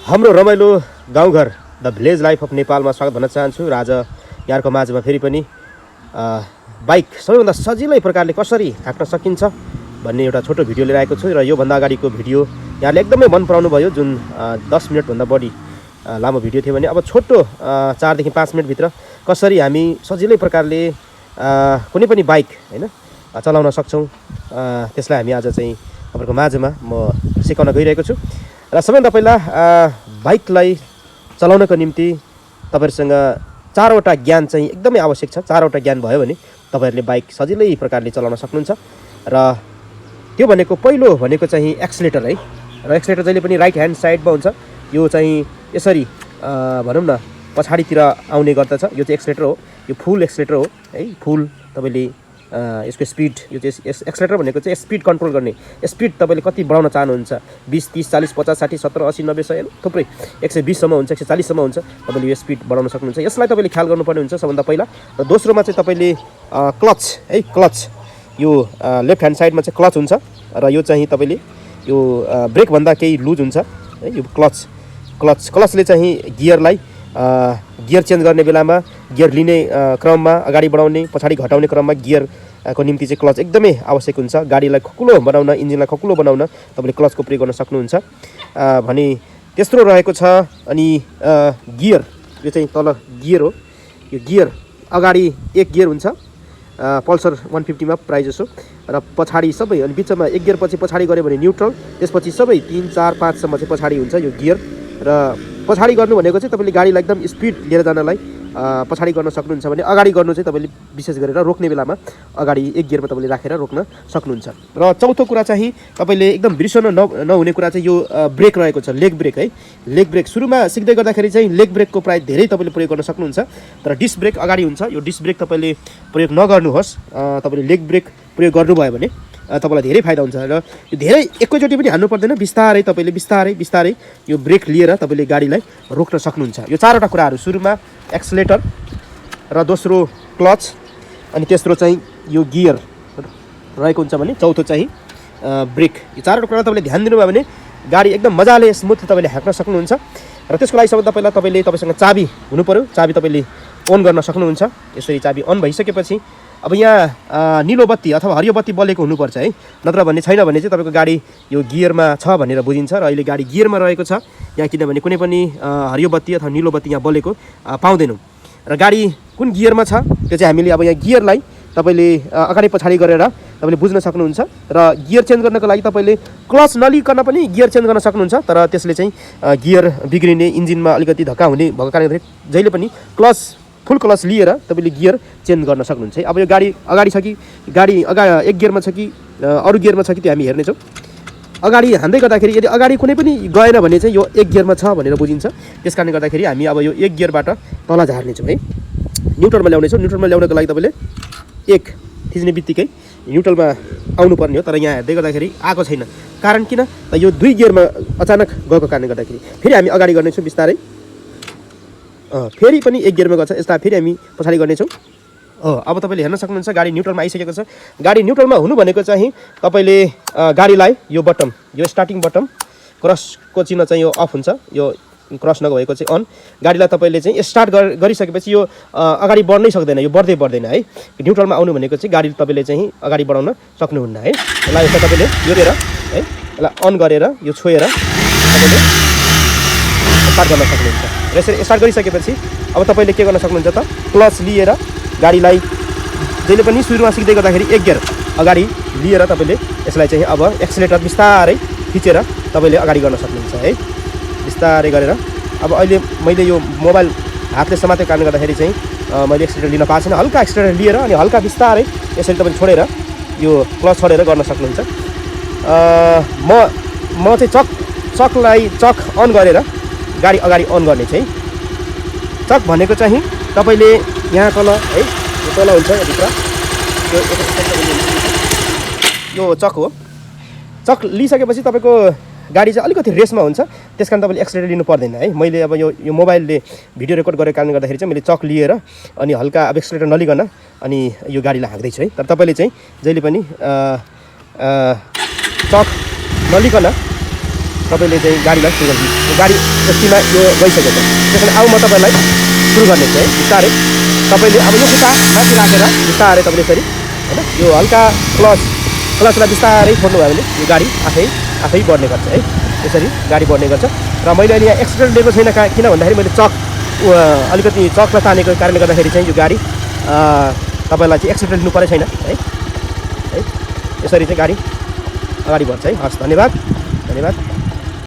हाम्रो रमाइलो गाउँघर द भिलेज लाइफ अफ नेपालमा स्वागत भन्न चाहन्छु र आज यहाँको माझमा फेरि पनि बाइक सबैभन्दा सजिलै प्रकारले कसरी हाँक्न सकिन्छ भन्ने एउटा छोटो भिडियो लिएर आएको छु र योभन्दा अगाडिको भिडियो यहाँले एकदमै मन पराउनु भयो जुन 10 मिनटभन्दा बढी लामो भिडियो थियो भने अब छोटो 4 देखि 5 मिनटभित्र कसरी हामी सजिलै प्रकारले कुनै पनि बाइक हैन चलाउन सक्छौं त्यसलाई हामी आज चाहिँ तपाईहरुको माझमा म सिकाउन गइरहेको छु र सबैभन्दा पहिला बाइकलाई चलाउनको निम्ति तपाईहरुसँग चारवटा ज्ञान चाहिँ एकदमै आवश्यक छ। चारवटा ज्ञान भयो भने तपाईहरुले बाइक सजिलै प्रकारले चलाउन सक्नुहुन्छ र त्यो भनेको पहिलो भनेको चाहिँ एक्सिलेटर है। र एक्सिलेटर जहिले पनि राइट ह्यान्ड साइडमा हुन्छ। यो चाहिँ यसरी भनौं न पछाडीतिर आउने गर्दछ। यो चाहिँ एक्सिलेटर हो, यो फुल एक्सिलेटर हो है। फुल तपाईले यसको स्पिड, यो चाहिँ एक्सिलेटर भनेको चाहिँ स्पिड कन्ट्रोल गर्ने, स्पिड तपाईले कति बढाउन चाहनुहुन्छ 20 30 40 50 60 70 80 90 100 थुप्रै 120 सम्म हुन्छ, 140 सम्म हुन्छ। तपाईले यो स्पिड बढाउन सक्नुहुन्छ। यसलाई तपाईले ख्याल गर्नुपर्ने हुन्छ सबभन्दा पहिला। र दोस्रोमा चाहिँ तपाईले क्लच है, क्लच यो लेफ्ट ह्यान्ड साइडमा चाहिँ क्लच हुन्छ र यो चाहिँ तपाईले यो ब्रेक भन्दा केही लुज हुन्छ है। यो क्लचले चाहिँ गियरलाई गियर चेन्ज गर्ने बेलामा, गियर लिने क्रममा, अगाडि बढाउने पछाडि घटाउने क्रममा गियरको निम्ति चाहिँ क्लच एकदमै आवश्यक हुन्छ। गाडीलाई खकुलो बनाउन, इन्जिनलाई खकुलो बनाउन तपाईले क्लचको प्रयोग गर्न सक्नुहुन्छ भने तेस्रो रहेको छ। अनि गियर, यो चाहिँ तल गियर हो। यो गियर अगाडि एक गियर हुन्छ पल्सर 150 मा प्राइस जसो, र पछाडि सबै अनि बिचमा एक गियर पछि पछाडि गऱ्यो भने न्युट्रल, त्यसपछि सबै 3 4 5 सम्म चाहिँ पछाडि हुन्छ यो गियर। र पछाडि गर्नु भनेको चाहिँ तपाईले गाडीलाई एकदम स्पिड लिएर जानलाई पछाडि गर्न सक्नुहुन्छ भने अगाडि गर्नु चाहिँ तपाईले विशेष गरेर रोक्ने बेलामा अगाडि एक गियरमा तपाईले राखेर रोक्न सक्नुहुन्छ। र चौथो कुरा चाहिँ तपाईले एकदम बिर्सन नहुने कुरा चाहिँ यो ब्रेक रहेको छ, लेग ब्रेक है। लेग ब्रेक सुरुमा सिक्दै गर्दाखेरि चाहिँ लेग ब्रेकको प्राय धेरै तपाईले प्रयोग गर्न सक्नुहुन्छ। तर डिस्क ब्रेक अगाडि हुन्छ, यो डिस्क ब्रेक तपाईले प्रयोग नगर्नुहोस्। तपाईले लेग ब्रेक प्रयोग गर्नुभयो भने तपाईलाई धेरै फाइदा हुन्छ। र यो धेरै एकैचोटी पनि हान्नु पर्दैन, बिस्तारै तपाईले बिस्तारै यो ब्रेक लिएर तपाईले गाडीलाई रोक्न सक्नुहुन्छ। यो चारवटा कुराहरू, सुरुमा एक्सिलेटर, र दोस्रो क्लच, अनि तेस्रो चाहिँ यो गियर रहेको हुन्छ भने चौथो चाहिँ ब्रेक। यो चारवटा कुरा तपाईले ध्यान दिनुभयो भने गाडी एकदम मजाले स्मुथ तपाईले ह्याक्न सक्नुहुन्छ। र त्यसको लागि सबभन्दा पहिला तपाईसँग चाबी हुनु पर्यो। चाबी तपाईले अन गर्न सक्नुहुन्छ। यसरी चाबी अन भइसकेपछि अब यहाँ नीलो बत्ती अथवा हरियो बत्ती बलेको हुनुपर्छ है। नत्र भने छैन भने चाहिँ तपाईको गाडी यो गियरमा छ भनेर बुझिन्छ। र अहिले गाडी गियरमा रहेको छ यहाँ, किनभने कुनै पनि हरियो बत्ती अथवा नीलो बत्ती यहाँ बलेको पाउँदैनौँ। र गाडी कुन गियरमा छ त्यो चाहिँ हामीले अब यहाँ गियरलाई तपाईले अगाडि पछाडि गरेर तपाईले बुझ्न सक्नुहुन्छ। र गियर चेन्ज गर्नको लागि तपाईले क्लच नलिकन पनि गियर चेन्ज गर्न सक्नुहुन्छ। तर त्यसले चाहिँ गियर बिग्रिने, इन्जिनमा अलिकति धक्का हुने भएको कारणले जहिले पनि फुल क्लच लिएर तपाईले गियर चेन्ज गर्न सक्नुहुन्छ। अब यो गाडी अगाडि छ कि गाडी एक गियरमा छ कि अरू गियरमा छ कि त्यो हामी हेर्नेछौँ। अगाडि हान्दै गर्दाखेरि यदि अगाडि कुनै पनि गएन भने चाहिँ यो एक गियरमा छ भनेर बुझिन्छ। त्यसकारणले गर्दाखेरि हामी अब यो एक गियरबाट तल झार्नेछौँ है। न्युट्रलमा ल्याउनेछौँ। न्युट्रलमा ल्याउनको लागि तपाईले एक थिच्ने बित्तिकै न्युट्रलमा आउनुपर्ने हो। तर यहाँ हेर्दै गर्दाखेरि आएको छैन। कारण किन? त यो दुई गियरमा अचानक गएको कारणले गर्दाखेरि फेरि हामी अगाडि गर्नेछौँ बिस्तारै। फेरि पनि एक गियरमा गर्छ, यसलाई फेरि हामी पछाडि गर्नेछौँ। अब तपाईले हेर्न सक्नुहुन्छ गाडी न्युट्रलमा आइसकेको छ। गाडी न्युट्रलमा हुनु भनेको चाहिँ तपाईले गाडीलाई यो बटम, यो स्टार्टिङ बटम, क्रसको चिन्ह चाहिँ यो अफ हुन्छ, यो क्रस नभएको चाहिँ अन। गाडीलाई तपाईले चाहिँ स्टार्ट गरिसकेपछि यो अगाडि बढ्नै सक्दैन, यो बढ्दैन है। न्युट्रलमा आउनु भनेको चाहिँ गाडी तपाईले चाहिँ अगाडि बढाउन सक्नुहुन्न है। यसलाई यसलाई तपाईले योरेर है, यसलाई अन गरेर यो छोएर तपाईले स्टार्ट गर्न सक्नुहुन्छ। र यसरी स्टार्ट गरिसकेपछि अब तपाईले के गर्न सक्नुहुन्छ त क्लच लिएर गाडीलाई जहिले पनि सुरुमा सिक्दै गर्दाखेरि एक गियर अगाडि लिएर तपाईले यसलाई चाहिँ अब एक्सिलेटर बिस्तारै खिचेर तपाईले अगाडि गर्न सक्नुहुन्छ है। बिस्तारै गरेर अब अहिले मैले यो मोबाइल हातले समातेको कारणले गर्दाखेरि चाहिँ मैले एक्सिलेटर लिन पाएको छैन। हल्का एक्सिलेटर लिएर अनि हल्का बिस्तारै यसरी तपाईले छोडेर यो क्लच छोडेर गर्न सक्नुहुन्छ। म चाहिँ चक अन गरेर गाडी अगाडि अन गर्ने चाहिँ। चक भनेको चाहिँ तपाईले यहाँ तल है, यो तल हुन्छ भित्र, यो चक हो। चक लिइसकेपछि तपाईको गाडी चाहिँ अलिकति रेसमा हुन्छ। त्यसकारण तपाईले एक्सिलेटर लिनु पर्दैन है। मैले अब यो मोबाइलले भिडियो रेकर्ड गरेको कारणले गर्दाखेरि चाहिँ मैले चक लिएर अनि हल्का अब एक्सिलेटर नलिकन अनि यो गाडीलाई हाँक्दैछु है। तर तपाईले चाहिँ जहिले पनि चक नलिकन तपाईँले चाहिँ गाडीलाई सुरु गर्नु। गाडी सीमा यो गइसकेको छ, त्यस कारण अब म तपाईँलाई सुरु गर्ने छु है बिस्तारै। तपाईँले अब यो खुट्टा माथि राखेर बिस्तारै तपाईँले यसरी होइन यो हल्का क्लचलाई बिस्तारै छोड्नुभयो भने यो गाडी आफै बढ्ने गर्छ है। यसरी गाडी बढ्ने गर्छ। र मैले अहिले यहाँ एक्सिडेन्ट दिएको छैन, किन भन्दाखेरि मैले अलिकति चकलाई तानेको कारणले गर्दाखेरि चाहिँ यो गाडी तपाईँलाई चाहिँ एक्सिडेन्ट लिनु परेको छैन है। यसरी चाहिँ गाडी अगाडि बढ्छ है। हस्, धन्यवाद।